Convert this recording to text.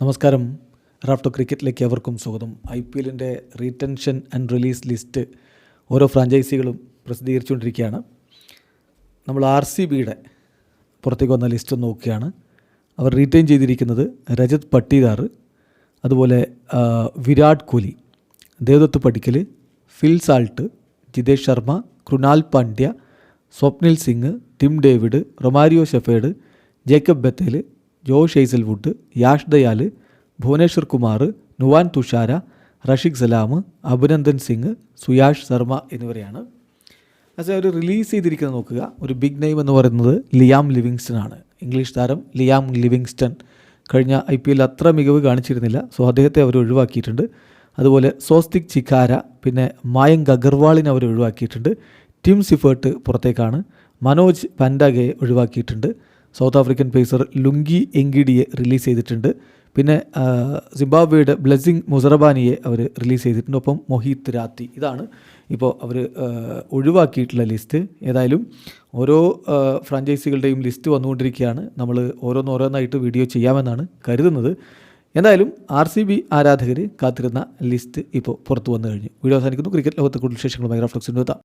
നമസ്കാരം. റാഫ്റ്റോ ക്രിക്കറ്റിലേക്ക് അവർക്കും സ്വാഗതം. IPLൻ്റെ റീറ്റൻഷൻ ആൻഡ് റിലീസ് ലിസ്റ്റ് ഓരോ ഫ്രാഞ്ചൈസികളും പ്രസിദ്ധീകരിച്ചുകൊണ്ടിരിക്കുകയാണ്. നമ്മൾ RCBയുടെ പുറത്തേക്ക് വന്ന ലിസ്റ്റ് നോക്കുകയാണ്. അവർ റീറ്റെയിൻ ചെയ്തിരിക്കുന്നത് രജത് പട്ടീദാർ, അതുപോലെ Virat Kohli, Devdutt Padikkal, Phil Salt, Jitesh Sharma, Krunal Pandya, Swapnil Singh, Tim David, Romario Shepherd, Jacob Bethell, Josh Hazlewood, Yash Dayal, Bhuvneshwar Kumar, Nuwan Thushara, Rasikh Salam, Abhinandan Singh, Suyash Sharma എന്നിവരെയാണ്. പക്ഷേ അവർ റിലീസ് ചെയ്തിരിക്കുന്നത് നോക്കുക. ഒരു ബിഗ് നെയിം എന്ന് പറയുന്നത് ലിയാം ലിവിങ്സ്റ്റൺ ആണ്. ഇംഗ്ലീഷ് താരം ലിയാം ലിവിങ്സ്റ്റൺ കഴിഞ്ഞ IPL അത്ര മികവ് കാണിച്ചിരുന്നില്ല. സോ അദ്ദേഹത്തെ അവർ ഒഴിവാക്കിയിട്ടുണ്ട്. അതുപോലെ സോസ്തിക് ചിക്കാര, പിന്നെ മായങ്ക് അഗർവാളിനെ അവർ ഒഴിവാക്കിയിട്ടുണ്ട്. ടിം സിഫേർട്ട് പുറത്തേക്കാണ്. മനോജ് പൻഡാഗയെ ഒഴിവാക്കിയിട്ടുണ്ട്. സൗത്ത് ആഫ്രിക്കൻ പേസർ ലുങ്കി എങ്കിഡിയെ റിലീസ് ചെയ്തിട്ടുണ്ട്. പിന്നെ സിംബാബ്വേയുടെ ബ്ലെസ്സിങ് മുസറബാനിയെ അവർ റിലീസ് ചെയ്തിട്ടുണ്ട്. ഒപ്പം മൊഹീത് രാത്തി. ഇതാണ് ഇപ്പോൾ അവർ ഒഴിവാക്കിയിട്ടുള്ള ലിസ്റ്റ്. ഏതായാലും ഓരോ ഫ്രാഞ്ചൈസികളുടെയും ലിസ്റ്റ് വന്നുകൊണ്ടിരിക്കുകയാണ്. നമ്മൾ ഓരോന്നായിട്ട് വീഡിയോ ചെയ്യാമെന്നാണ് കരുതുന്നത്. എന്തായാലും RCB ആരാധകർ കാത്തിരുന്ന ലിസ്റ്റ് ഇപ്പോൾ പുറത്തു വന്നു കഴിഞ്ഞു. വീഡിയോ അവസാനിക്കുന്നു. ക്രിക്കറ്റ് ലോകത്തെ കൂടുതൽ വിശേഷങ്ങളുമായി റാഫ്റ്റോ എത്താം.